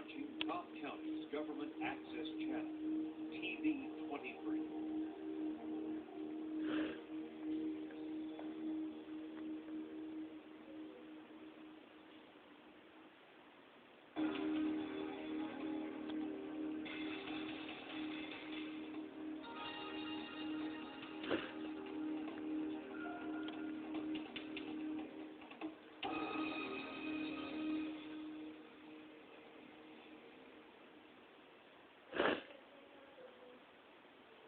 watching Cobb County's Government Access Channel, TV 23.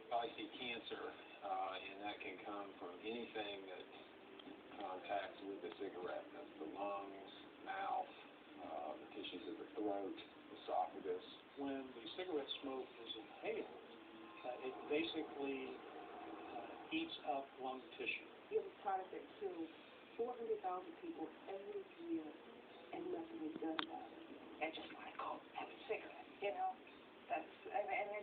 I see cancer, and that can come from anything that contacts with the cigarette. That's the lungs, mouth, the tissues of the throat, esophagus. When the cigarette smoke is inhaled, it basically eats up lung tissue. It was part of that kills 400,000 people every year, and nothing is done about it. They just want to go have a cigarette, you know?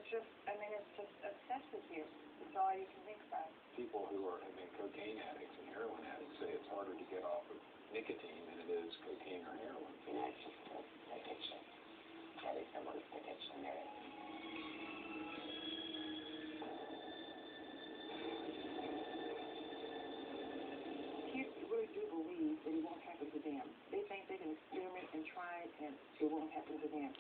It's just obsessive here. It's all you can think about. People who have been cocaine addicts and heroin addicts say it's harder to get off of nicotine than it is cocaine or heroin. And that's just an addiction. That is the worst addiction there is. Kids really do believe that it won't happen to them. They think they can experiment and try it, and it won't happen to them.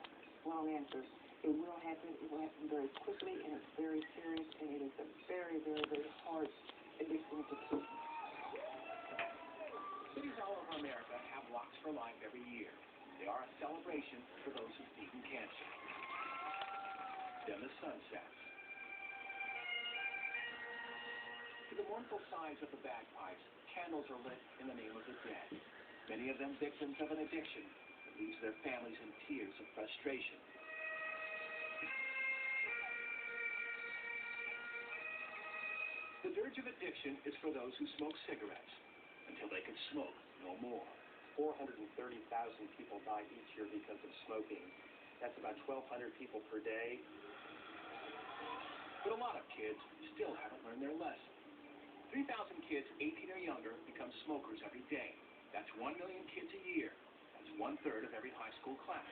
Wrong answer. It will happen. It will happen very quickly, and it's very serious, and it is a very, very, very hard addiction to keep. Cities all over America have Walks for Life every year. They are a celebration for those who've beaten cancer. Then the sun sets. To the mournful sighs of the bagpipes, candles are lit in the name of the dead. Many of them victims of an addiction that leaves their families in tears of frustration. The dirge of addiction is for those who smoke cigarettes until they can smoke no more. 430,000 people die each year because of smoking. That's about 1,200 people per day. But a lot of kids still haven't learned their lesson. 3,000 kids 18 or younger become smokers every day. That's 1 million kids a year. That's 1/3 of every high school class.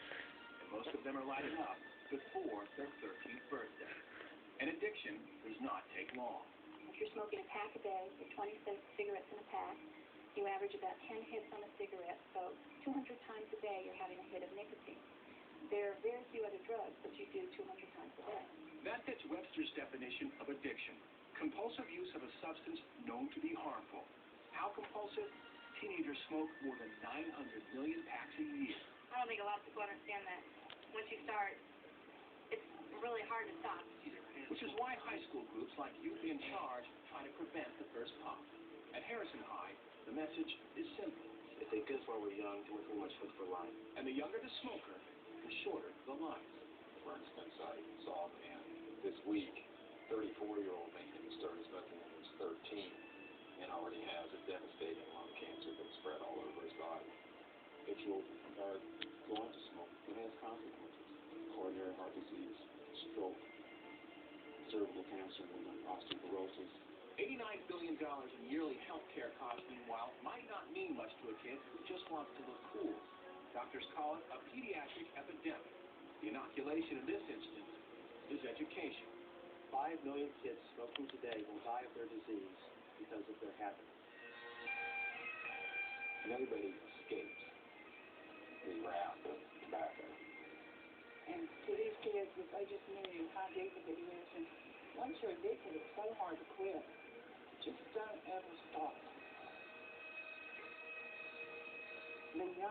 And most of them are lighting up before their 13th birthday. An addiction does not take long. If you're smoking a pack a day, with 26 cigarettes in a pack, you average about 10 hits on a cigarette, so 200 times a day you're having a hit of nicotine. There are very few other drugs that you do 200 times a day. That fits Webster's definition of addiction. Compulsive use of a substance known to be harmful. How compulsive? Teenagers smoke more than 900 million packs a year. I don't think a lot of people understand that. Once you start, it's really hard to stop. Which is why high school groups like Youth in Charge try to prevent the first puff. At Harrison High, the message is simple. If they good while we're young, then we're pretty much good for life. And the younger the smoker, the shorter the life. Bernstein site saw a man this week, 34-year-old man who started smoking when he was 13 and already has a devastating lung cancer that's spread all over his body. If you are going to smoke, it has consequences. Coronary heart disease, stroke, cervical cancer, osteoporosis. $89 billion in yearly health care costs, meanwhile, might not mean much to a kid who just wants to look cool. Doctors call it a pediatric epidemic. The inoculation in this instance is education. 5 million kids smoking today will die of their disease because of their habit. And everybody escapes the wrath of tobacco. And to these kids, if they just knew how addictive it is, and once you're addicted, it's so hard to quit. Just don't ever stop. The younger